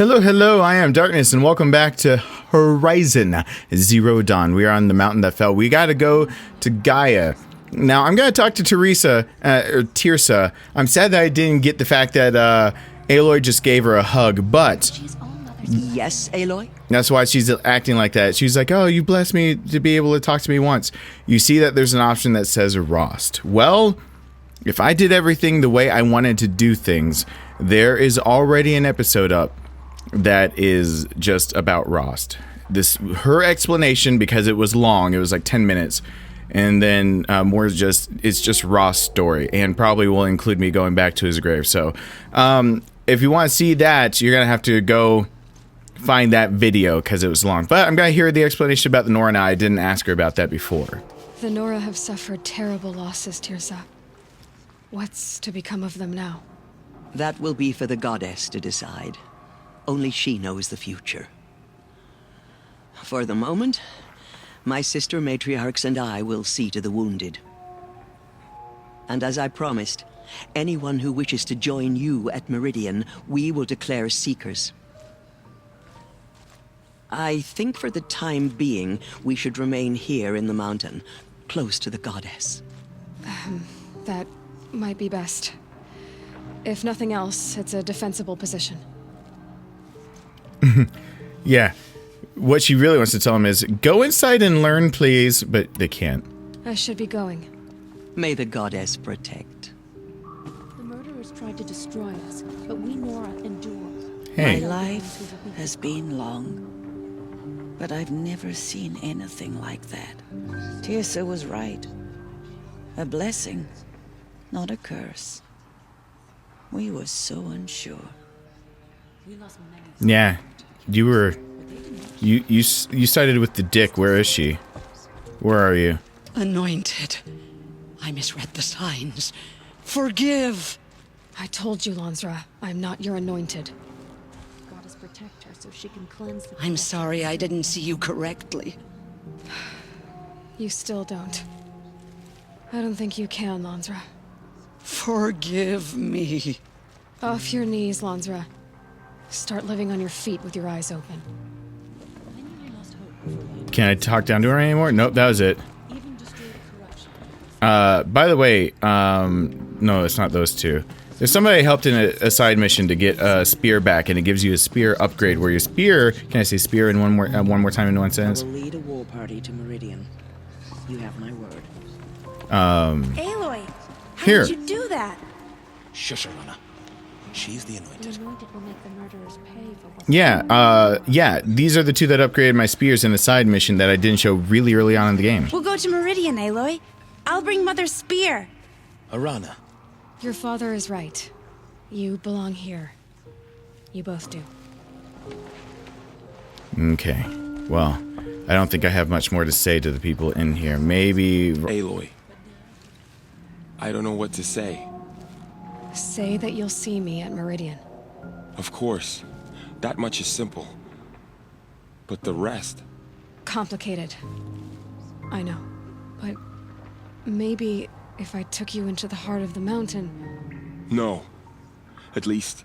Hello, hello, I am Darkness, and welcome back to Horizon Zero Dawn. We are on the mountain that fell. We gotta go to Gaia. Now, I'm gonna talk to Tirsa. I'm sad that I didn't get the fact that Aloy just gave her a hug, but... Yes, Aloy? That's why she's acting like that. She's like, oh, you blessed me to be able to talk to me once. You see that there's an option that says Rost. Well, if I did everything the way I wanted to do things, there is already an episode up that is just about Rost. Her explanation, because it was long, it was like 10 minutes, and then it's just Rost's story, and probably will include me going back to his grave. So if you want to see that, you're gonna have to go find that video because it was long. But I'm gonna hear the explanation about the Nora now. I didn't ask her about that before. The Nora have suffered terrible losses, Tirsa. What's to become of them now? That will be for the goddess to decide. Only she knows the future. For the moment, my sister matriarchs and I will see to the wounded. And as I promised, anyone who wishes to join you at Meridian, we will declare seekers. I think for the time being, we should remain here in the mountain, close to the goddess. That might be best. If nothing else, it's a defensible position. Yeah. What she really wants to tell him is, go inside and learn, please. But they can't. I should be going. May the goddess protect. The murderers tried to destroy us, but we Nora endure. Hey. My life has been long, but I've never seen anything like that. Tirsa was right. A blessing, not a curse. We were so unsure. We lost many. Yeah. You sided with the dick. Where is she? Where are you? Anointed. I misread the signs. Forgive. I told you, Lansra, I'm not your anointed. Goddess protect her so she can cleanse the... I'm sorry I didn't see you correctly. You still don't. I don't think you can, Lansra. Forgive me. Off your knees, Lansra. Start living on your feet with your eyes open. Can I talk down to her anymore? Nope, that was it. By the way, no, it's not those two. There's somebody helped in a side mission to get a spear back, and it gives you a spear upgrade where your spear... Can I say spear in one more time in one sentence? I will lead a war party to Meridian. You have my word. Aloy, how Here. did you do that? Shush her, Lana. She's the The anointed. anointed will make the murderers pay for what... Yeah, these are the two that upgraded my spears in the side mission that I didn't show really early on in the game. We'll go to Meridian, Aloy. I'll bring Mother's spear. Arana. Your father is right. You belong here. You both do. Okay, well, I don't think I have much more to say to the people in here. Maybe... Aloy. I don't know what to say. Say that you'll see me at Meridian. Of course. That much is simple. But the rest... Complicated. I know. But maybe if I took you into the heart of the mountain... No. At least,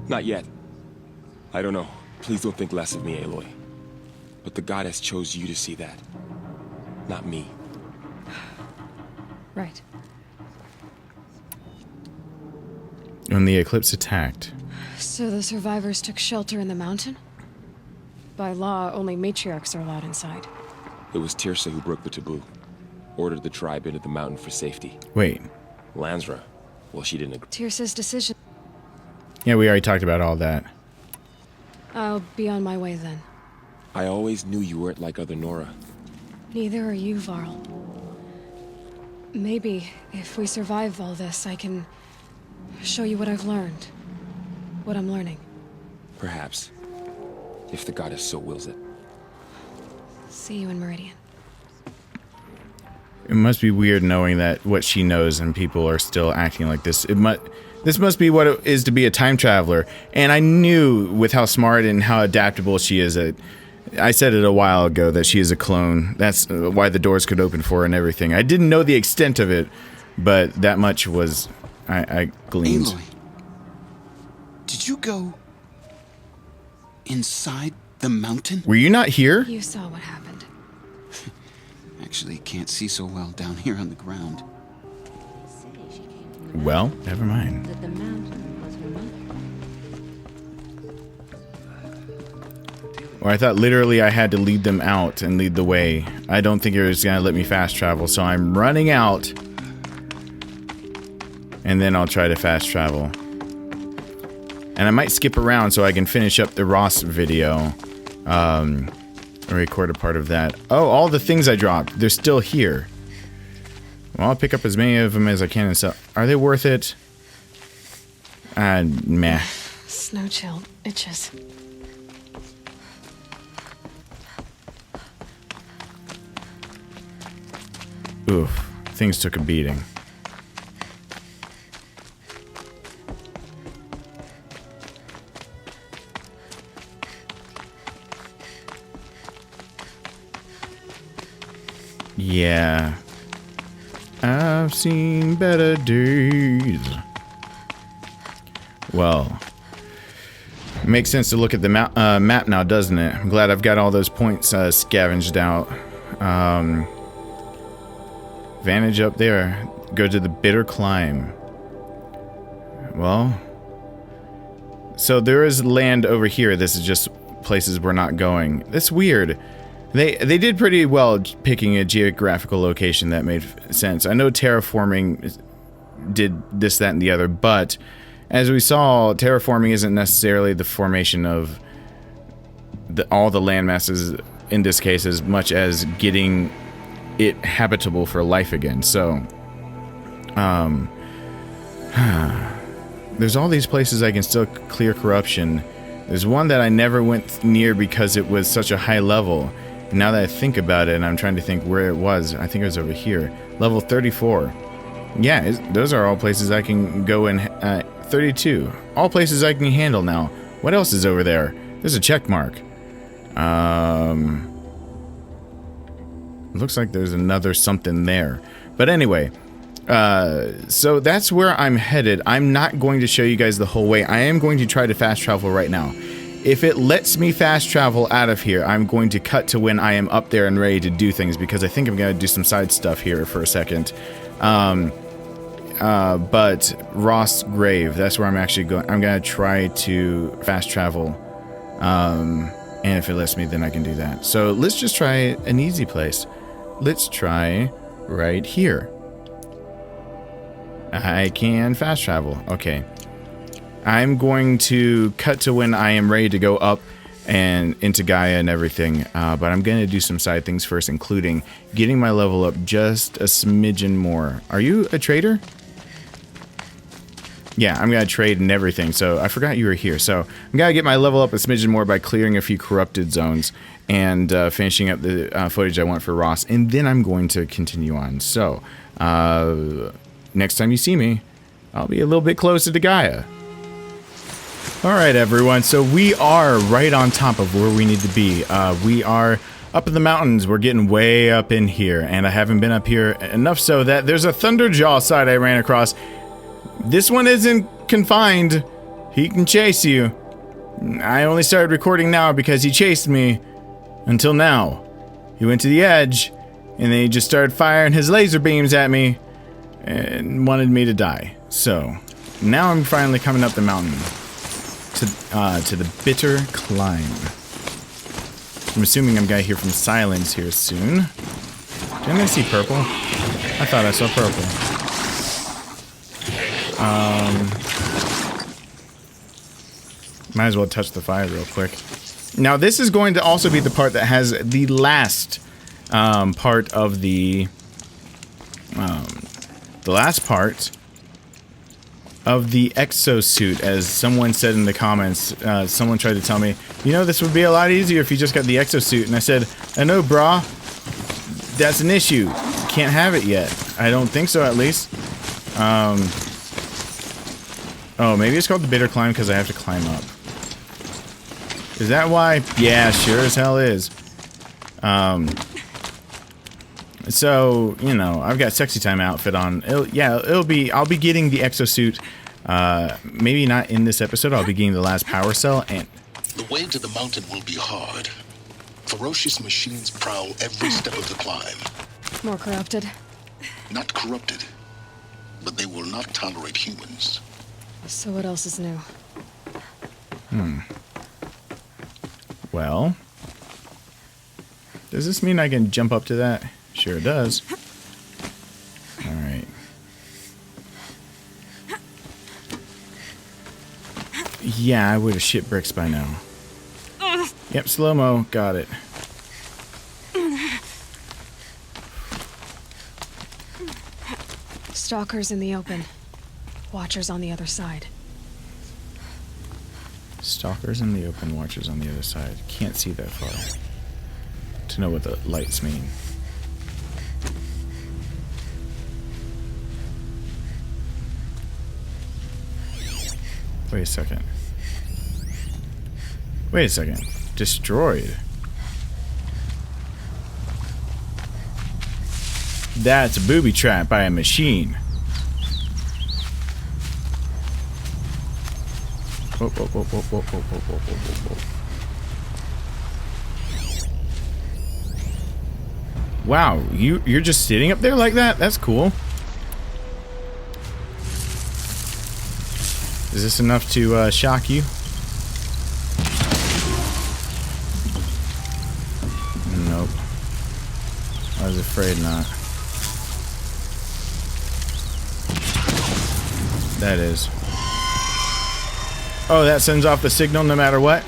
not yet. I don't know. Please don't think less of me, Aloy. But the goddess chose you to see that. Not me. Right. When the eclipse attacked. So the survivors took shelter in the mountain? By law, only matriarchs are allowed inside. It was Tirsa who broke the taboo. Ordered the tribe into the mountain for safety. Wait. Lansra, well, she didn't agree. Tirsa's decision. Yeah, we already talked about all that. I'll be on my way then. I always knew you weren't like other Nora. Neither are you, Varl. Maybe, if we survive all this, I can show you what I've learned. What I'm learning. Perhaps. If the goddess so wills it. See you in Meridian. It must be weird knowing that what she knows and people are still acting like this. This must be what it is to be a time traveler. And I knew with how smart and how adaptable she is. I said it a while ago that she is a clone. That's why the doors could open for her and everything. I didn't know the extent of it, but that much was... I gleaned. Aloy, did you go inside the mountain? Were you not here? You saw what happened. Actually, can't see so well down here on the ground. Well, never mind. That the mountain was her mother. Or I thought literally I had to lead them out and lead the way. I don't think it was gonna let me fast travel, so I'm running out. And then I'll try to fast travel. And I might skip around so I can finish up the Ross video. Record a part of that. Oh, all the things I dropped, they're still here. Well, I'll pick up as many of them as I can and sell. Are they worth it? Meh. Snow chill itches. Oof. Things took a beating. Yeah. I've seen better days. Well, it makes sense to look at the map now, doesn't it? I'm glad I've got all those points scavenged out. Vantage up there. Go to the bitter climb. Well, so there is land over here. This is just places we're not going. That's weird. They did pretty well picking a geographical location that made sense. I know terraforming did this, that, and the other, but as we saw, terraforming isn't necessarily the formation of all the land masses in this case as much as getting it habitable for life again. So, there's all these places I can still clear corruption. There's one that I never went near because it was such a high level. Now that I think about it, and I'm trying to think where it was, I think it was over here. Level 34. Yeah, those are all places I can go in. 32. All places I can handle now. What else is over there? There's a check mark. Looks like there's another something there. But anyway, so that's where I'm headed. I'm not going to show you guys the whole way. I am going to try to fast travel right now. If it lets me fast travel out of here, I'm going to cut to when I am up there and ready to do things, because I think I'm going to do some side stuff here for a second. But Ross Grave, that's where I'm actually going. I'm going to try to fast travel. And if it lets me, then I can do that. So let's just try an easy place. Let's try right here. I can fast travel. Okay. I'm going to cut to when I am ready to go up and into Gaia and everything, but I'm going to do some side things first, including getting my level up just a smidgen more. Are you a trader? Yeah, I'm going to trade and everything, so I forgot you were here. So I'm going to get my level up a smidgen more by clearing a few corrupted zones and finishing up the footage I want for Ross, and then I'm going to continue on. So next time you see me, I'll be a little bit closer to Gaia. Alright everyone, so we are right on top of where we need to be. We are up in the mountains. We're getting way up in here, and I haven't been up here enough so that there's a Thunderjaw side I ran across. This one isn't confined. He can chase you. I only started recording now because he chased me until now. He went to the edge, and then he just started firing his laser beams at me and wanted me to die. So, now I'm finally coming up the mountain. To the bitter climb. I'm assuming I'm gonna hear from Sylens here soon. Didn't I see purple? I thought I saw purple. Might as well touch the fire real quick. Now this is going to also be the part that has the last part of the last part of the exosuit, as someone said in the comments. Someone tried to tell me, you know, this would be a lot easier if you just got the exosuit, and I said, I know, brah, that's an issue. Can't have it yet. I don't think so, at least. Oh, maybe it's called the bitter climb because I have to climb up. Is that why? Yeah, sure as hell is. So, you know, I've got sexy time outfit on. I'll be getting the exosuit. Maybe not in this episode. I'll be getting the last power cell, and way to the mountain will be hard. Ferocious machines prowl every step of the climb. More corrupted. Not corrupted, but they will not tolerate humans. So what else is new? Well, does this mean I can jump up to that? Sure it does. Alright. Yeah, I would have shit bricks by now. Yep, slow-mo. Got it. Stalkers in the open. Watchers on the other side. Stalkers in the open, watchers on the other side. Can't see that far to know what the lights mean. Wait a second. Wait a second. Destroyed. That's a booby trap by a machine. Whoa, whoa, whoa, whoa, whoa, whoa, whoa, whoa, whoa, whoa. Wow, you're just sitting up there like that? That's cool. Is this enough to shock you? Nope. I was afraid not. That is. Oh, that sends off the signal no matter what?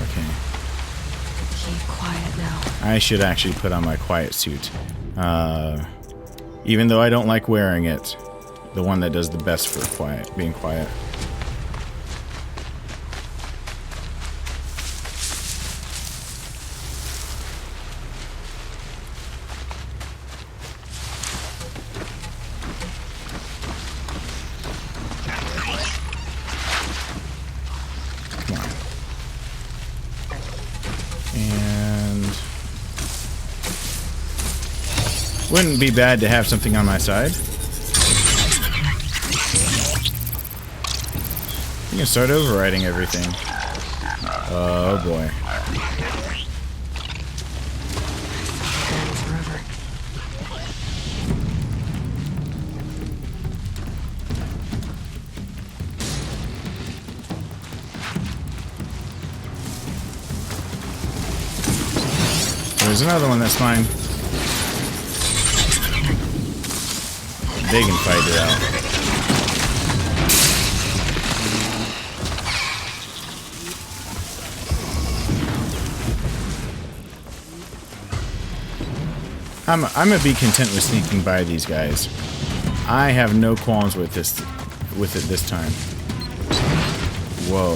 Okay. Keep quiet now. I should actually put on my quiet suit. Even though I don't like wearing it. The one that does the best for being quiet. Come on. And wouldn't be bad to have something on my side. You can start overriding everything. Oh boy. There's another one that's mine. They can fight it out. I'm gonna be content with sneaking by these guys. I have no qualms with it this time. Whoa.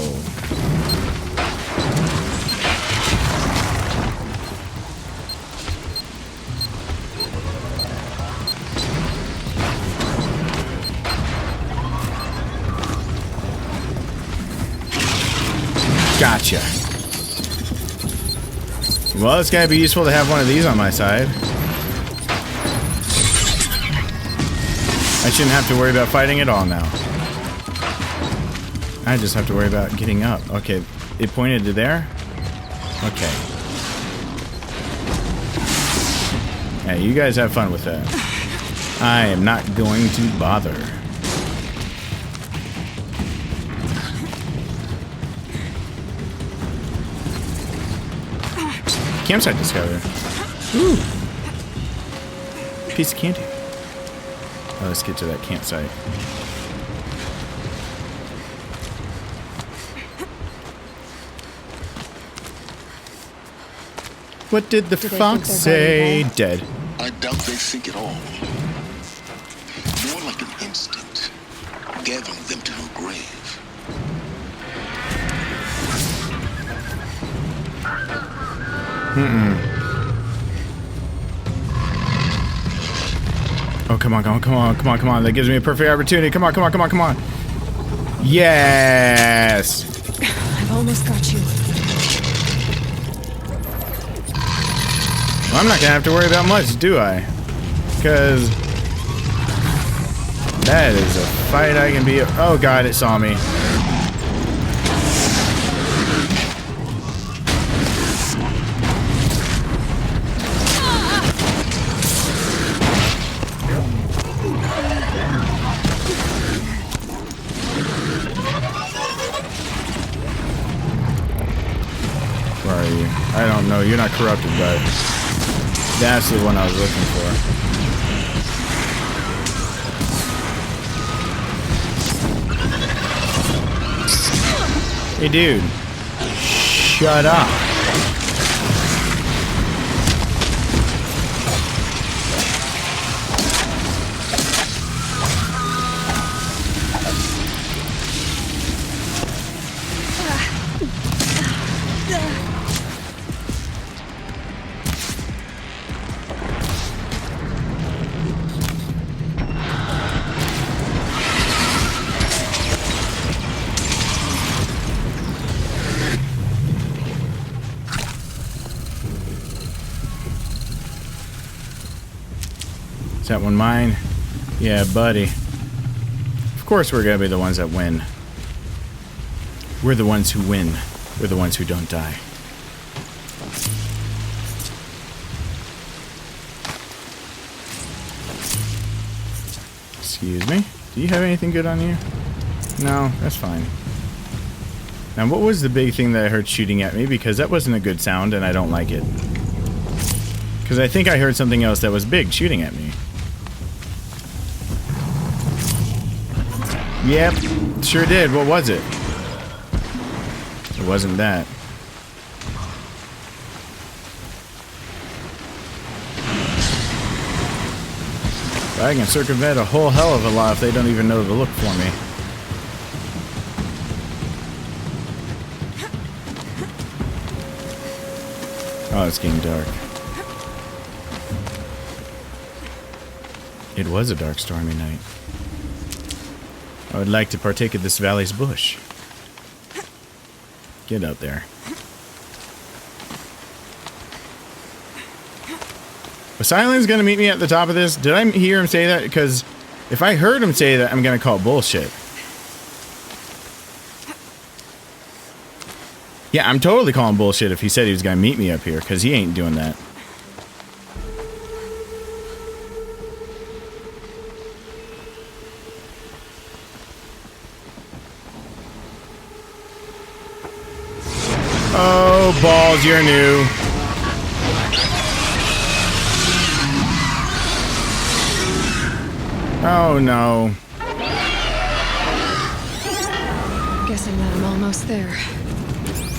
Gotcha. Well, it's gotta be useful to have one of these on my side. I shouldn't have to worry about fighting at all now. I just have to worry about getting up. Okay, it pointed to there? Okay. Yeah, you guys have fun with that. I am not going to bother. Campsite discovered. Ooh. Piece of candy. Oh, let's get to that campsite. What did the fox say? Dead. I doubt they think at all. More like an instinct, gathering them to her grave. Oh, come on, come on, come on, come on, come on. That gives me a perfect opportunity. Come on, come on, come on, come on. Yes! I've almost got you. Well, I'm not gonna have to worry about much, do I? Because That is a fight I can be. Oh god, it saw me. Where are you? I don't know. You're not corrupted, but that's the one I was looking for. Hey, dude. Shut up. Is that one mine? Yeah, buddy. Of course we're gonna be the ones that win. We're the ones who win. We're the ones who don't die. Excuse me? Do you have anything good on you? No, that's fine. Now, what was the big thing that I heard shooting at me? Because that wasn't a good sound, and I don't like it. Because I think I heard something else that was big shooting at me. Yep, sure did. What was it? It wasn't that. I can circumvent a whole hell of a lot if they don't even know to look for me. Oh, it's getting dark. It was a dark, stormy night. I would like to partake of this valley's bush. Get out there. Was Sylens gonna meet me at the top of this? Did I hear him say that? Because if I heard him say that, I'm gonna call bullshit. Yeah, I'm totally calling bullshit if he said he was gonna meet me up here, because he ain't doing that. Oh, balls, you're new. Oh, no. Guessing that I'm almost there.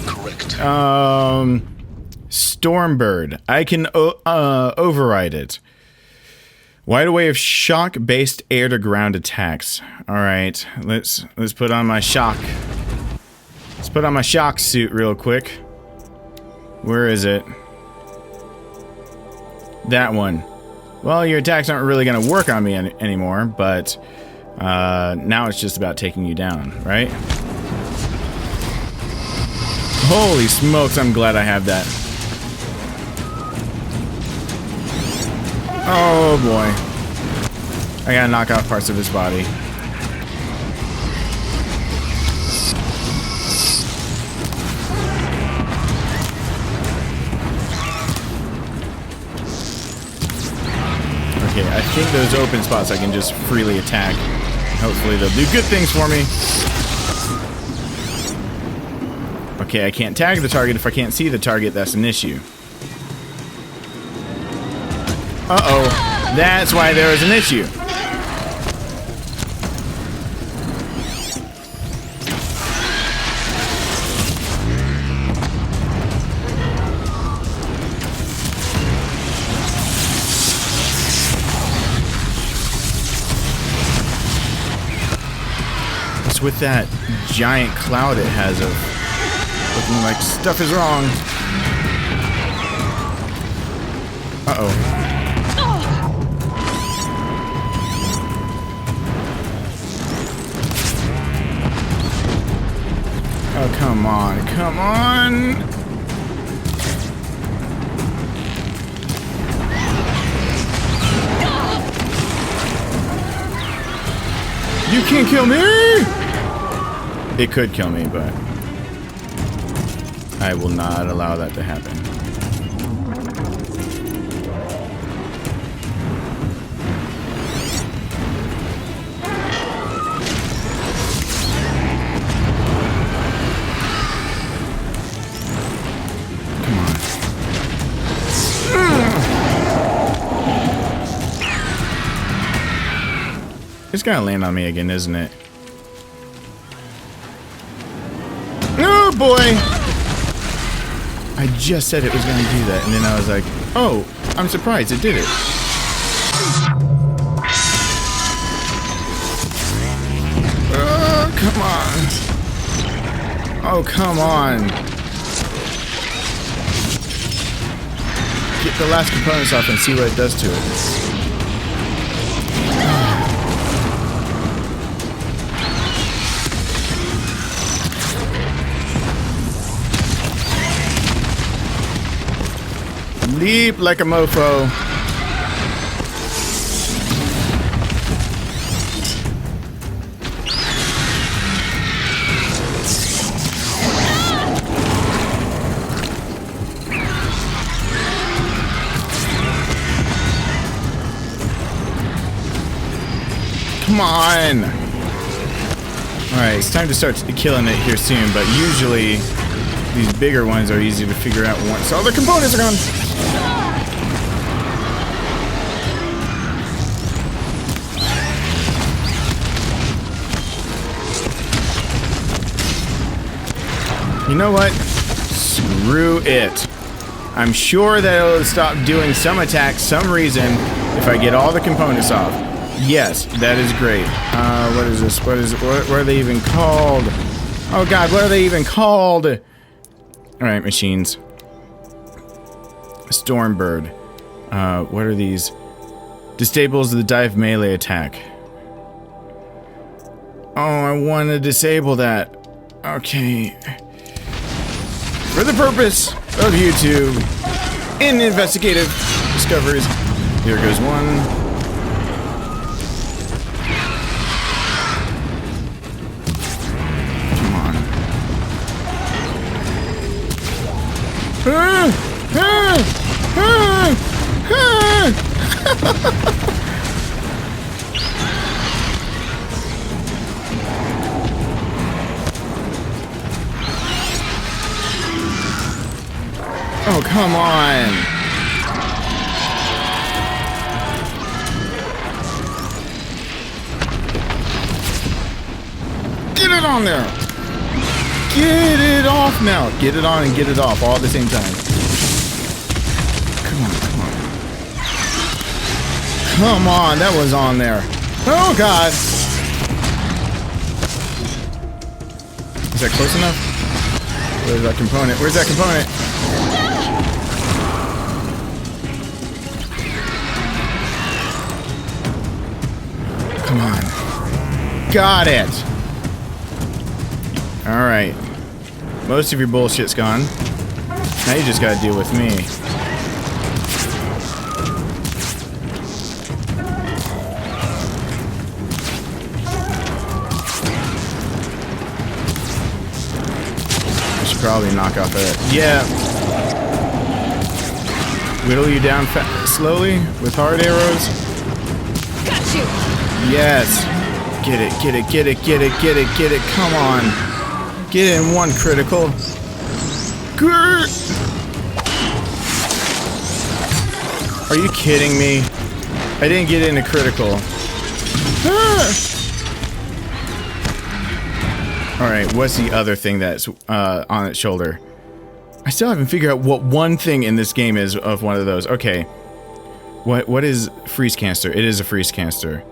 Correct. Stormbird. I can override it. Wide away of shock-based air-to-ground attacks. All right, let's put on my shock. Let's put on my shock suit real quick. Where is it? That one. Well, your attacks aren't really going to work on me anymore, but now it's just about taking you down, right? Holy smokes, I'm glad I have that. Oh boy. I gotta knock off parts of his body. Okay, I think those open spots I can just freely attack. Hopefully they'll do good things for me. Okay, I can't tag the target if I can't see the target. That's an issue. Uh-oh. That's why there is an issue. What's with that giant cloud it has of looking like stuff is wrong? Uh-oh. Oh, come on, come on! You can't kill me! It could kill me, but I will not allow that to happen. It's gonna land on me again, isn't it? Oh boy! I just said it was gonna do that, and then I was like, oh, I'm surprised it did it. Oh, come on. Oh, come on. Get the last components off and see what it does to it. Leap like a mofo. Come on. Alright, it's time to start killing it here soon, but usually these bigger ones are easy to figure out once all the components are gone. You know what? Screw it. I'm sure that it'll stop doing some attacks, some reason, if I get all the components off. Yes, that is great. What is this? What are they even called? Oh god, what are they even called? Alright, machines. Stormbird. What are these? Disables the dive melee attack. Oh, I want to disable that. Okay. For the purpose of YouTube in investigative discoveries. Here goes one. Come on. Oh, come on. Get it on there. Get it off now. Get it on and get it off all at the same time. Come on, come on. Come on, that was on there. Oh, God. Is that close enough? Where's that component? Where's that component? Come on. Got it. Alright. Most of your bullshit's gone. Now you just gotta deal with me. I should probably knock off that. Yeah. Whittle you down slowly with hard arrows. Got you. Yes. Get it, get it, get it, get it, get it, get it. Come on. Get in one critical. Good. Are you kidding me? I didn't get in a critical. Alright, what's the other thing that's on its shoulder? I still haven't figured out what one thing in this game is of one of those. Okay. What is freeze canister? It is a freeze canister.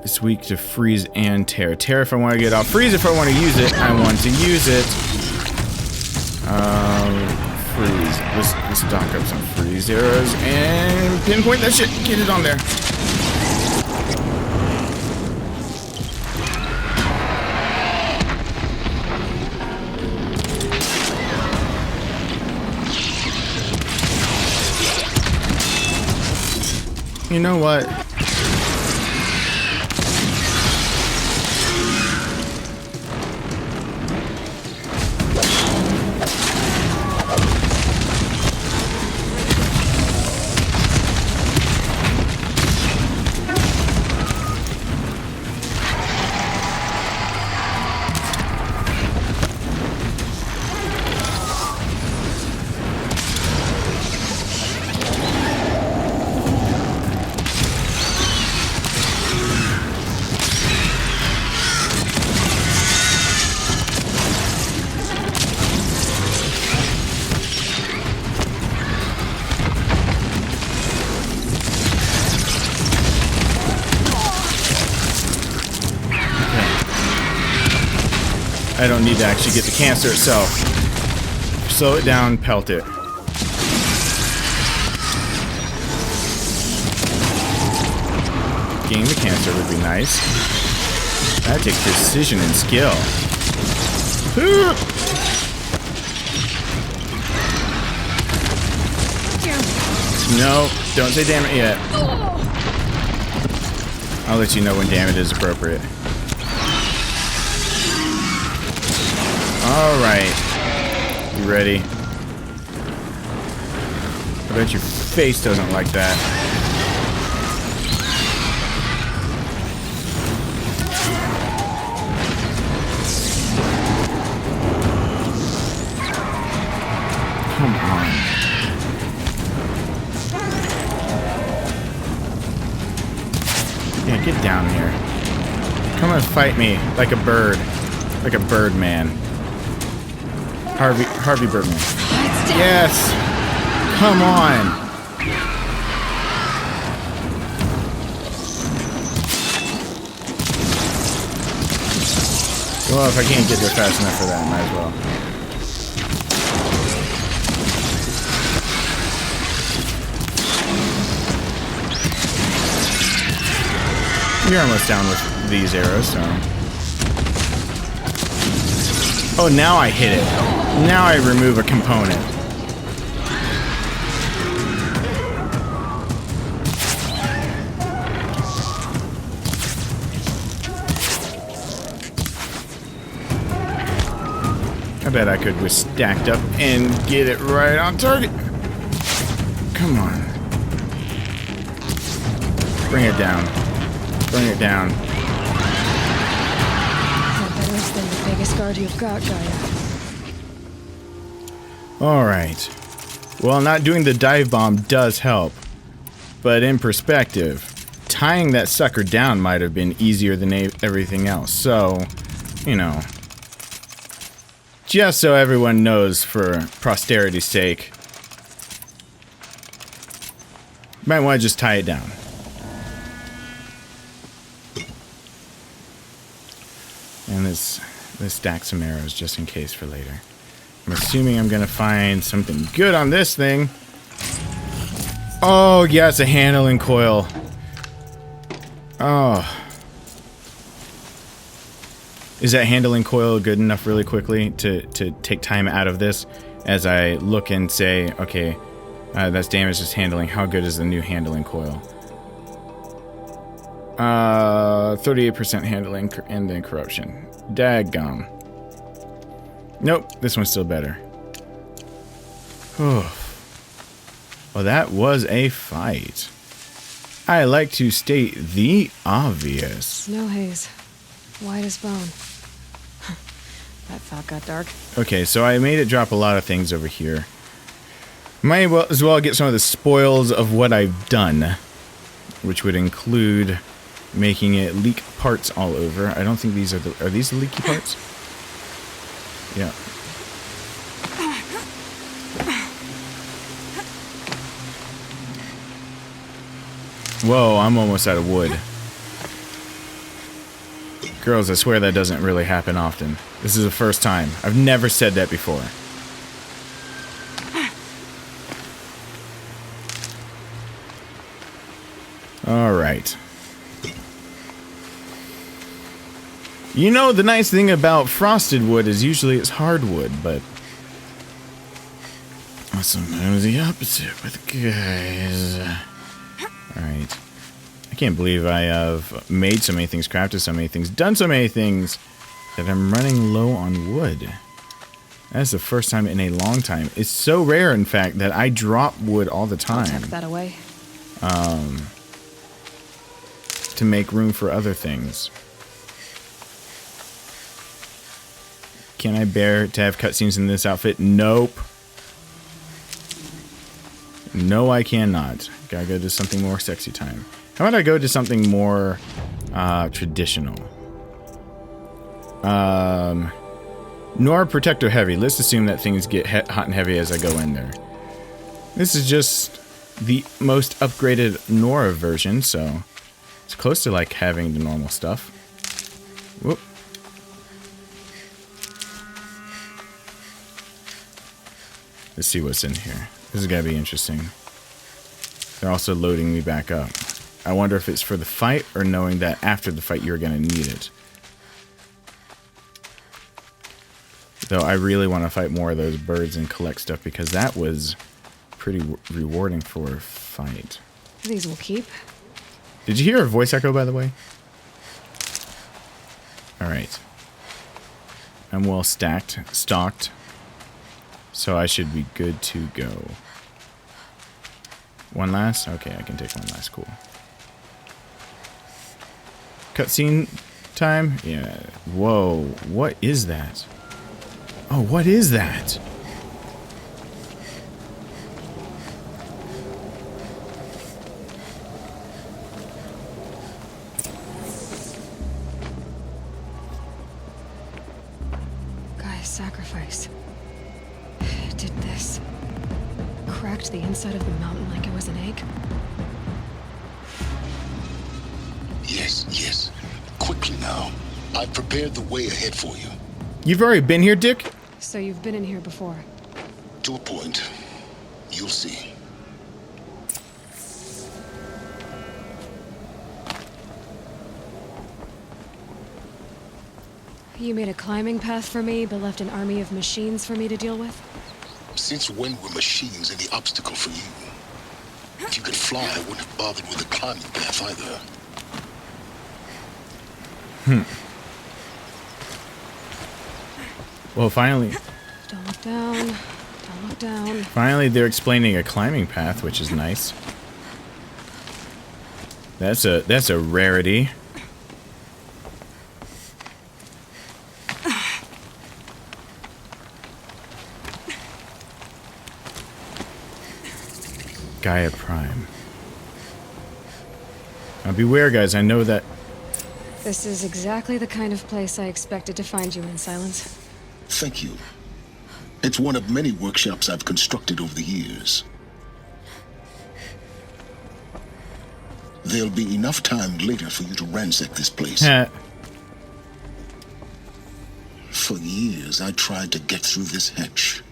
It's weak to freeze and tear. Tear if I want to get off. Freeze if I want to use it. I want to use it. Freeze. Let's stock up some freeze arrows and pinpoint that shit. Get it on there. You know what? I don't need to actually get the canister itself. Slow it down, pelt it. Getting the canister would be nice. That takes precision and skill. No, don't say damn it yet. I'll let you know when damn it is appropriate. Alright. You ready? I bet your face doesn't like that. Come on. Yeah, get down here. Come and fight me like a bird. Like a bird man. Harvey Birdman. Yes! Come on! Well, if I can't get there fast enough for that, might as well. You're almost down with these arrows, so... Oh, now I hit it. Now I remove a component. I bet I could was stacked up and get it right on target. Come on. Bring it down. Bring it down. That better than the biggest guard you've got, GAIA. Alright. Well, not doing the dive bomb does help. But in perspective, tying that sucker down might have been easier than everything else. So, you know. Just so everyone knows for posterity's sake. Might want to just tie it down. And let's stack some arrows just in case for later. I'm assuming I'm gonna find something good on this thing. Oh, yeah, it's a handling coil. Oh. Is that handling coil good enough really quickly to take time out of this as I look and say, okay, that's damage just handling. How good is the new handling coil? 38% handling and then corruption. Daggum. Nope, this one's still better. Oh. Well, that was a fight. I like to state the obvious. Snow haze. White as bone. That thought got dark. Okay, so I made it drop a lot of things over here. Might as well get some of the spoils of what I've done, which would include making it leak parts all over. I don't think these are these the leaky parts? Yeah. Whoa, I'm almost out of wood. Girls, I swear that doesn't really happen often. This is the first time. I've never said that before. Alright. You know, the nice thing about frosted wood is usually it's hardwood, but sometimes the opposite with guys. Alright. I can't believe I have made so many things, crafted so many things, done so many things that I'm running low on wood. That's the first time in a long time. It's so rare, in fact, that I drop wood all the time. I'll tuck that away. To make room for other things. Can I bear to have cutscenes in this outfit? Nope. No, I cannot. Gotta go to something more sexy time. How about I go to something more traditional? Nora Protector Heavy. Let's assume that things get hot and heavy as I go in there. This is just the most upgraded Nora version, so it's close to like having the normal stuff. Whoop. Let's see what's in here. This is gonna be interesting. They're also loading me back up. I wonder if it's for the fight or knowing that after the fight you're gonna need it. Though I really want to fight more of those birds and collect stuff because that was pretty rewarding for a fight. These will keep. Did you hear a voice echo, by the way? Alright. I'm well stocked. So I should be good to go. One last? Okay, I can take one last. Cool. Cutscene time? Yeah. Whoa. What is that? Oh, what is that? Gaia's sacrifice. It did this. Cracked the inside of the mountain like it was an egg. Yes, yes. Quickly now. I've prepared the way ahead for you. You've already been here, Dick? So you've been in here before. To a point. You'll see. You made a climbing path for me, but left an army of machines for me to deal with? Since when were machines any obstacle for you? If you could fly, I wouldn't have bothered with a climbing path either. Well, finally. Don't look down. Don't look down. Finally, they're explaining a climbing path, which is nice. That's a rarity. GAIA Prime. Now beware, guys. I know that. This is exactly the kind of place I expected to find you in, Sylens. Thank you. It's one of many workshops I've constructed over the years. There'll be enough time later for you to ransack this place. For years, I tried to get through this hatch.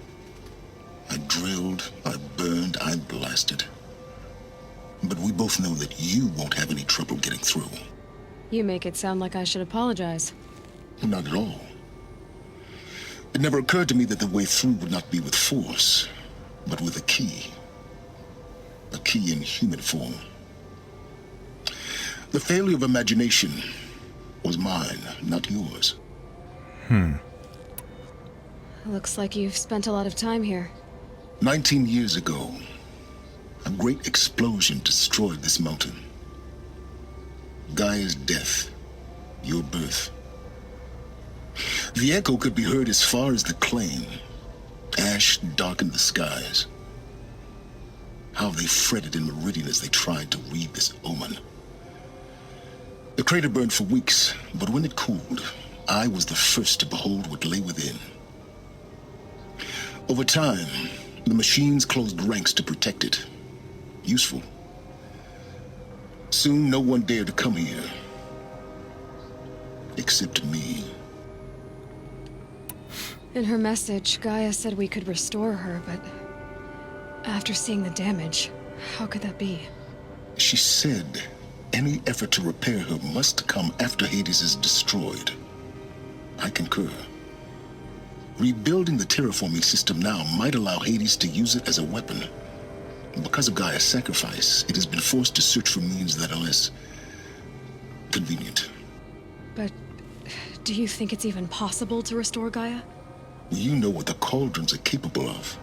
I drilled, I burned, I blasted. But we both know that you won't have any trouble getting through. You make it sound like I should apologize. Not at all. It never occurred to me that the way through would not be with force, but with a key. A key in human form. The failure of imagination was mine, not yours. Looks like you've spent a lot of time here. 19 years ago, a great explosion destroyed this mountain. Gaia's death, your birth. The echo could be heard as far as the claim. Ash darkened the skies. How they fretted in Meridian as they tried to read this omen. The crater burned for weeks, but when it cooled, I was the first to behold what lay within. Over time, the machines closed ranks to protect it. Useful. Soon, no one dared to come here. Except me. In her message, Gaia said we could restore her, but after seeing the damage, how could that be? She said any effort to repair her must come after Hades is destroyed. I concur. Rebuilding the terraforming system now might allow Hades to use it as a weapon. Because of Gaia's sacrifice, it has been forced to search for means that are less convenient. But do you think it's even possible to restore Gaia? You know what the cauldrons are capable of.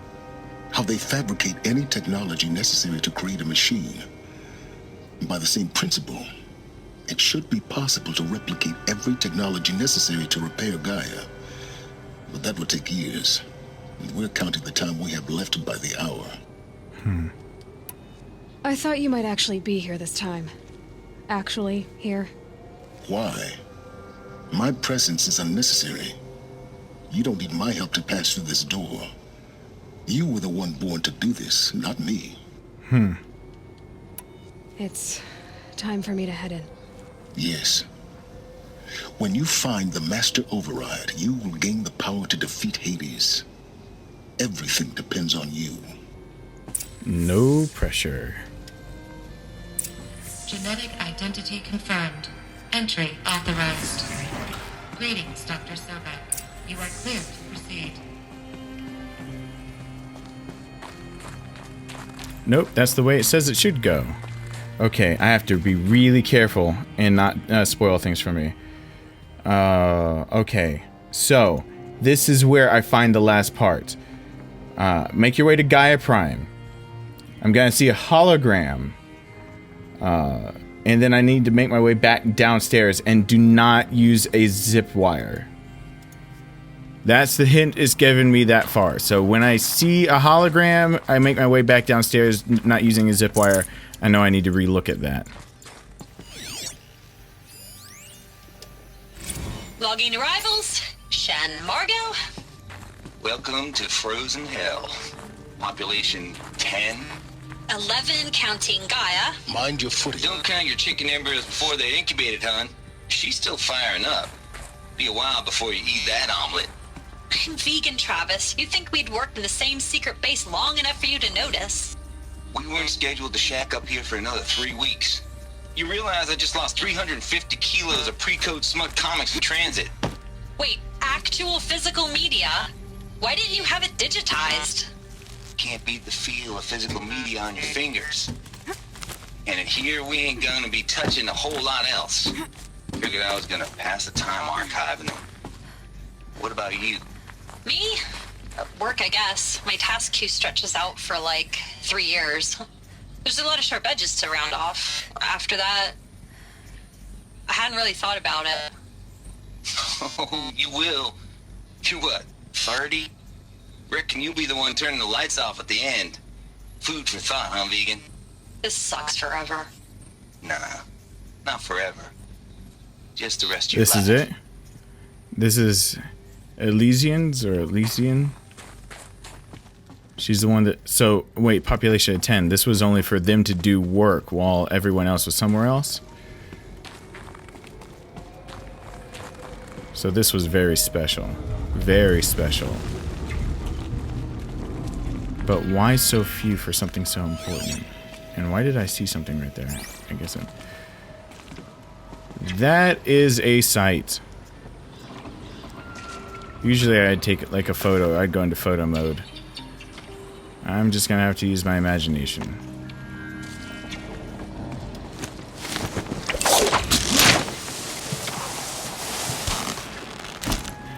How they fabricate any technology necessary to create a machine. By the same principle, it should be possible to replicate every technology necessary to repair Gaia. But that would take years. And we're counting the time we have left by the hour. I thought you might actually be here this time. Actually, here. Why? My presence is unnecessary. You don't need my help to pass through this door. You were the one born to do this, not me. It's time for me to head in. Yes. When you find the Master Override, you will gain the power to defeat Hades. Everything depends on you. No pressure. Genetic identity confirmed. Entry authorized. Greetings, Dr. Sobek. You are clear to proceed. Nope, that's the way it says it should go. Okay, I have to be really careful and not spoil things for me. Okay, so this is where I find the last part. Make your way to GAIA Prime. I'm gonna see a hologram. And then I need to make my way back downstairs, and do not use a zip wire. That's the hint it's given me that far. So when I see a hologram, I make my way back downstairs, not using a zip wire. I know I need to relook at that. Logging arrivals. Shan Margot. Welcome to Frozen Hell. Population 10. 11 counting Gaia. Mind your footing. Don't count your chicken embryos before they're incubated, hon. She's still firing up. Be a while before you eat that omelet. I'm vegan, Travis. You'd think we'd worked in the same secret base long enough for you to notice. We weren't scheduled to shack up here for another 3 weeks. You realize I just lost 350 kilos of pre-code smut comics in transit. Wait, actual physical media? Why didn't you have it digitized? Can't beat the feel of physical media on your fingers. And in here, we ain't gonna be touching a whole lot else. Figured I was gonna pass the time archiving them. What about you? Me? Work, I guess. My task queue stretches out for like 3 years. There's a lot of sharp edges to round off. After that, I hadn't really thought about it. Oh, you will. You're what, 30? Reckon you'll be the one turning the lights off at the end. Food for thought, huh, vegan? This sucks forever. Nah, not forever. Just the rest of your life. This is it? This is Elysians or Elysian? She's the one that... So, wait, population of 10. This was only for them to do work while everyone else was somewhere else? So this was very special. Very special. But why so few for something so important? And why did I see something right there? I guess that is a sight. Usually I'd take like a photo. I'd go into photo mode. I'm just gonna have to use my imagination.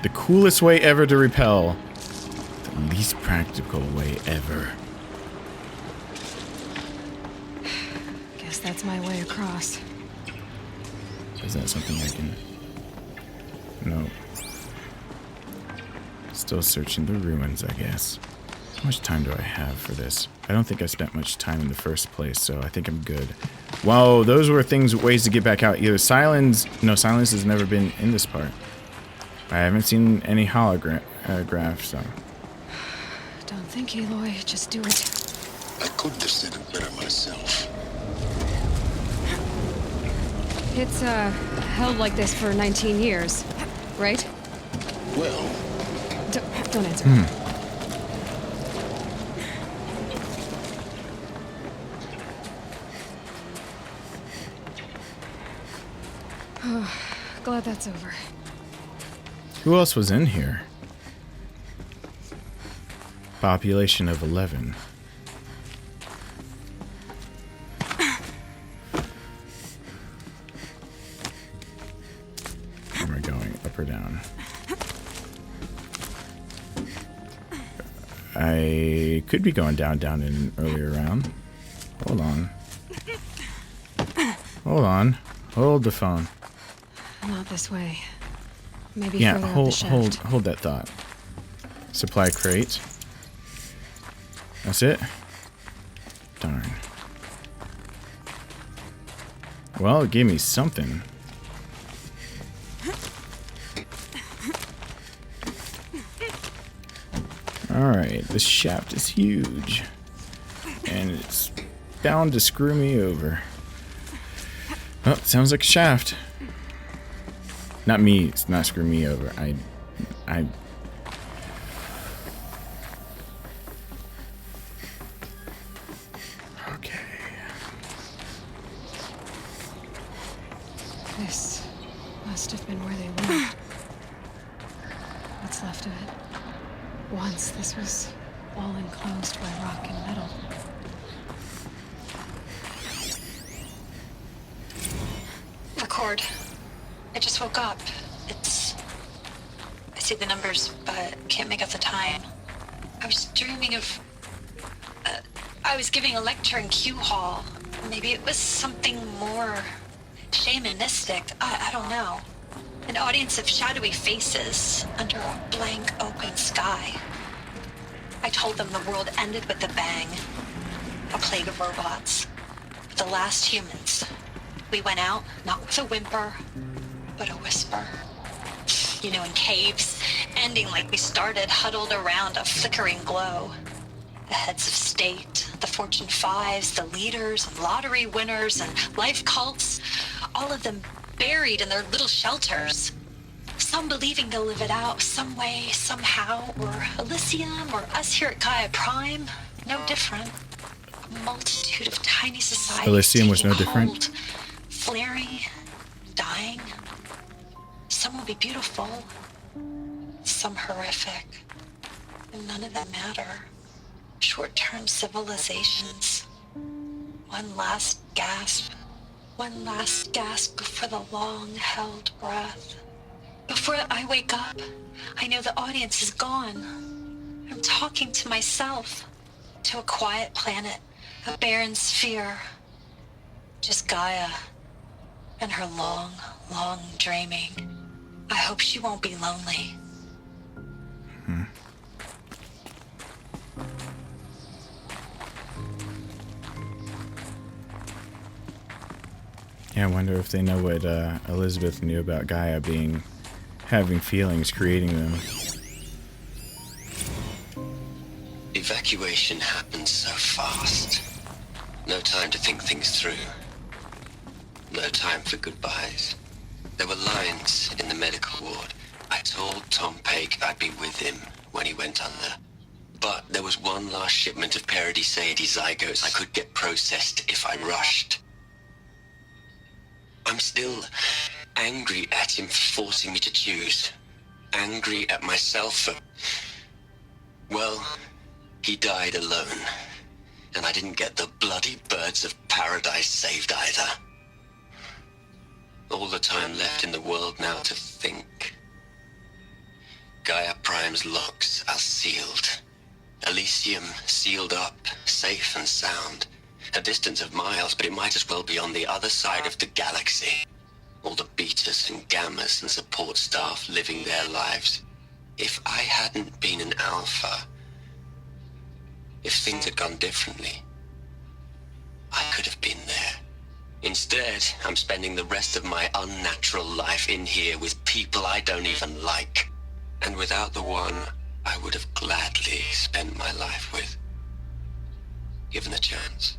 The coolest way ever to repel. The least practical way ever. Guess that's my way across. Is that something I can... No. Still searching the ruins, I guess. How much time do I have for this? I don't think I spent much time in the first place, so I think I'm good. Whoa, those were ways to get back out. Either Sylens... No, Sylens has never been in this part. I haven't seen any holographs, so... Don't think, Aloy. Just do it. I couldn't have said it better myself. It's, held like this for 19 years, right? Well... Don't answer. Oh, glad that's over. Who else was in here? Population of 11. Where am I going? Up or down? I could be going down in an earlier round. Hold on. Hold on. Hold the phone. Not this way. Maybe Yeah, further up the shaft. hold that thought. Supply crate. That's it? Darn. Well, it gave me something. Alright, this shaft is huge. And it's bound to screw me over. Oh, sounds like a shaft. Not me, it's not screw me over. wound. What's left of it. Once this was all enclosed by rock and metal. Record. I just woke up. I see the numbers, but can't make out the time. I was dreaming of... I was giving a lecture in Q Hall. Maybe it was something more shamanistic. I don't know. An audience of shadowy faces under a blank open sky. I told them the world ended with a bang. A plague of robots. The last humans. We went out, not with a whimper, but a whisper. You know, in caves, ending like we started, huddled around a flickering glow. The heads of state, the Fortune 5s, the leaders, and lottery winners, and life cults, all of them buried in their little shelters. Some believing they'll live it out some way, somehow, or Elysium, or us here at GAIA Prime, no different. A multitude of tiny societies. Elysium was no taking different. hold, flaring, dying. Some will be beautiful, some horrific, and none of them matter. Short-term civilizations. One last gasp before the long-held breath. Before I wake up, I know the audience is gone. I'm talking to myself, to a quiet planet, a barren sphere. Just Gaia and her long, long dreaming. I hope she won't be lonely. Yeah, I wonder if they know what Elizabeth knew about Gaia having feelings, creating them. Evacuation happened so fast. No time to think things through. No time for goodbyes. There were lines in the medical ward. I told Tom Pake I'd be with him when he went under. But there was one last shipment of Peridiceidae zygotes I could get processed if I rushed. I'm still angry at him for forcing me to choose. Angry at myself for... Well, he died alone. And I didn't get the bloody birds of paradise saved either. All the time left in the world now to think. GAIA Prime's locks are sealed. Elysium sealed up, safe and sound. A distance of miles, but it might as well be on the other side of the galaxy. All the betas and gammas and support staff living their lives. If I hadn't been an alpha, if things had gone differently, I could have been there. Instead, I'm spending the rest of my unnatural life in here with people I don't even like. And without the one I would have gladly spent my life with. Given the chance.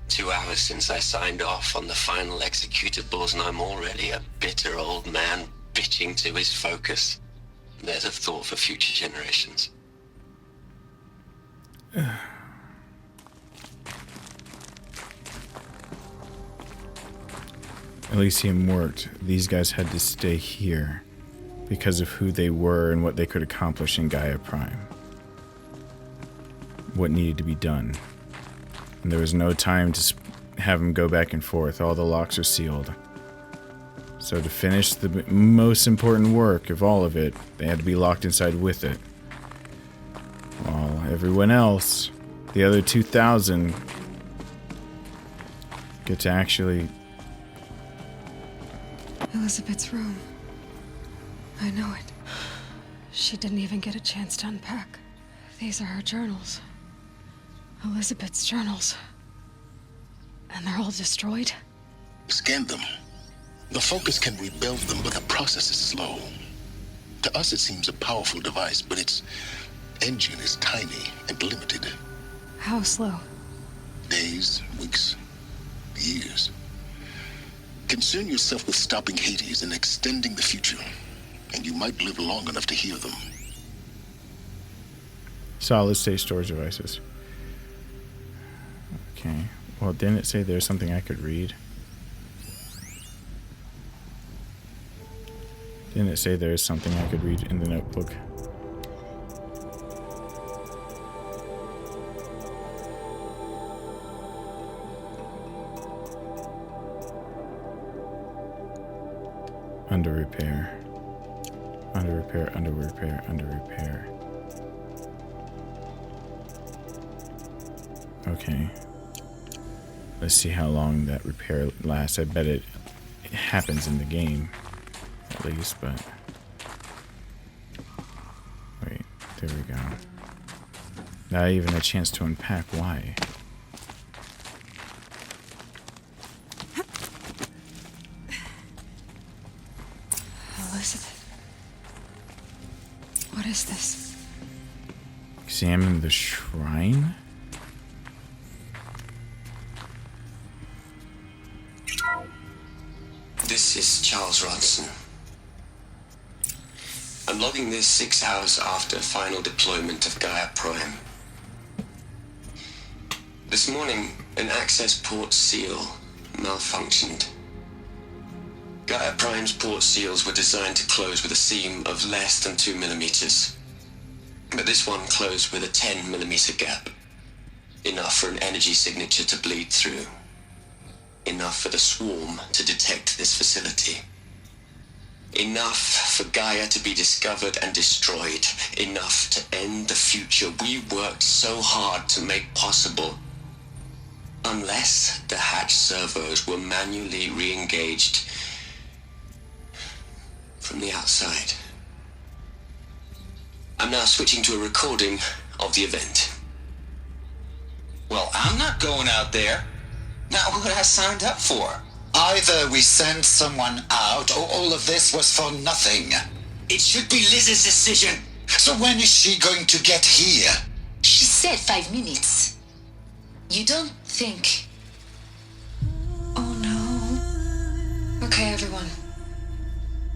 2 hours since I signed off on the final executables, and I'm already a bitter old man bitching to his focus. There's a thought for future generations. Elysium worked. These guys had to stay here because of who they were and what they could accomplish in GAIA Prime. What needed to be done. And there was no time to have them go back and forth. All the locks are sealed. So to finish the most important work of all of it, they had to be locked inside with it. While everyone else, the other 2,000, get to actually... Elizabeth's room. I know it. She didn't even get a chance to unpack. These are her journals. Elizabeth's journals. And they're all destroyed? Scan them. The Focus can rebuild them, but the process is slow. To us, it seems a powerful device, but its engine is tiny and limited. How slow? Days, weeks, years. Concern yourself with stopping Hades and extending the future, and you might live long enough to hear them. Solid state storage devices. Okay. Well, didn't it say there's something I could read? Didn't it say there is something I could read in the notebook? Under repair. Under repair, under repair, under repair. Okay. Let's see how long that repair lasts. I bet it happens in the game, at least, but... Wait, there we go. Not even a chance to unpack. Why? Elizabeth. What is this? Examine the shrine? This is Charles Ronson. I'm logging this 6 hours after final deployment of GAIA Prime. This morning, an access port seal malfunctioned. GAIA Prime's port seals were designed to close with a seam of less than 2 millimeters. But this one closed with a 10 millimeter gap. Enough for an energy signature to bleed through. Enough for the swarm to detect this facility. Enough for Gaia to be discovered and destroyed. Enough to end the future we worked so hard to make possible. Unless the hatch servos were manually re-engaged from the outside. I'm now switching to a recording of the event. Well, I'm not going out there. Not what I signed up for. Either we send someone out, or all of this was for nothing. It should be Liz's decision. So when is she going to get here? She said 5 minutes. You don't think... Oh no. Okay, everyone.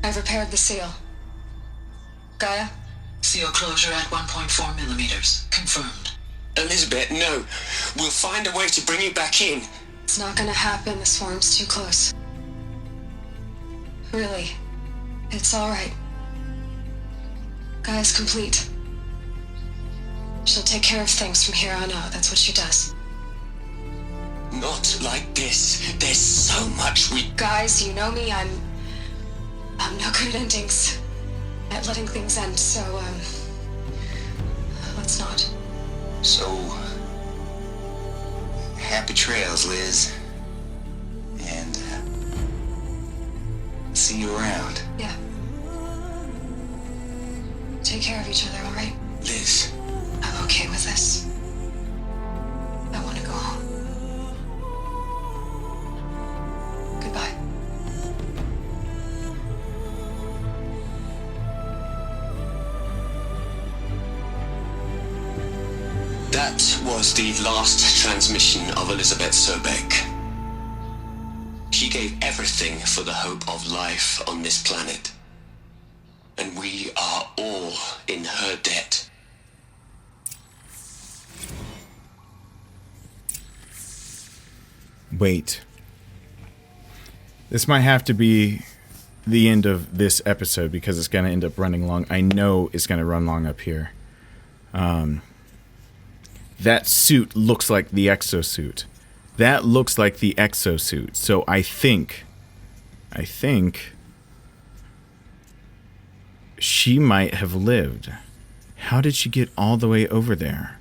I've repaired the seal. Gaia? Seal closure at 1.4 millimeters. Confirmed. Elizabeth, no. We'll find a way to bring you back in. It's not gonna happen. The swarm's too close. Really. It's alright. Gaia's complete. She'll take care of things from here on out. That's what she does. Not like this. There's so much we... Guys, you know me. I'm no good at endings. At letting things end, so, let's not. So... happy trails, Liz. And, see you around. Yeah. Take care of each other, alright? Liz. I'm okay with this. I want to go home. Goodbye. That was the last transmission of Elizabeth Sobek. She gave everything for the hope of life on this planet. And we are all in her debt. Wait. This might have to be the end of this episode because it's going to end up running long. I know it's going to run long up here. That suit looks like the exosuit. That looks like the exosuit. So I think she might have lived. How did she get all the way over there?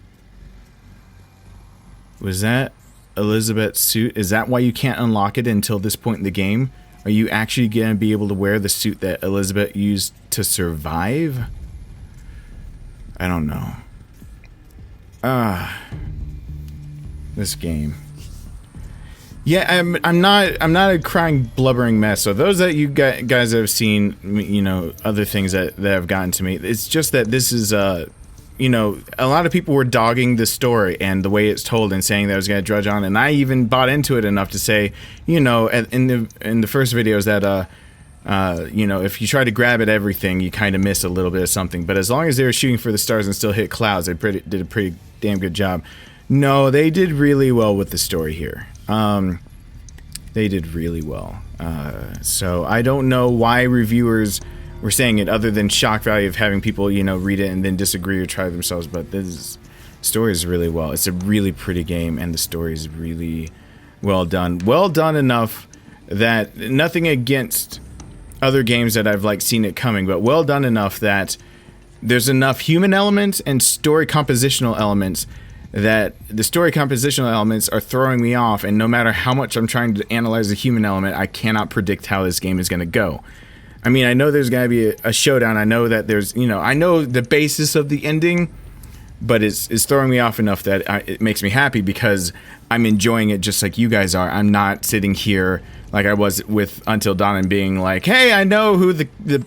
Was that Elizabeth's suit? Is that why you can't unlock it until this point in the game? Are you actually going to be able to wear the suit that Elizabeth used to survive? I don't know. This game. Yeah, I'm not a crying, blubbering mess. So those that you guys have seen, you know, other things that have gotten to me, it's just that this is you know, a lot of people were dogging the story and the way it's told and saying that I was going to drudge on, and I even bought into it enough to say, you know, in the first videos that you know, if you try to grab at everything, you kind of miss a little bit of something. But as long as they were shooting for the stars and still hit clouds, they did a pretty damn good job. No, they did really well with the story here. They did really well. So I don't know why reviewers we're saying it, other than shock value of having people, you know, read it and then disagree or try themselves. But this story is really well. It's a really pretty game, and the story is really well done. Well done enough that nothing against other games that I've like seen it coming, but well done enough that there's enough human elements and story compositional elements that the story compositional elements are throwing me off, and no matter how much I'm trying to analyze the human element, I cannot predict how this game is going to go. I mean, I know there's going to be a showdown. I know that there's, you know, I know the basis of the ending, but it's throwing me off enough that it makes me happy because I'm enjoying it just like you guys are. I'm not sitting here like I was with Until Dawn and being like, hey, I know who the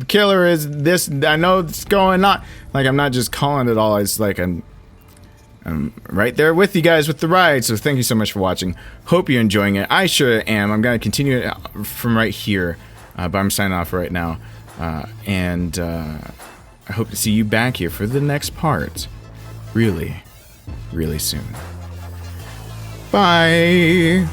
killer is, this, I know what's going on. Like, I'm not just calling it all. It's like I'm right there with you guys with the ride. So thank you so much for watching. Hope you're enjoying it. I sure am. I'm going to continue it from right here, but I'm signing off right now. And I hope to see you back here for the next part really, really soon. Bye.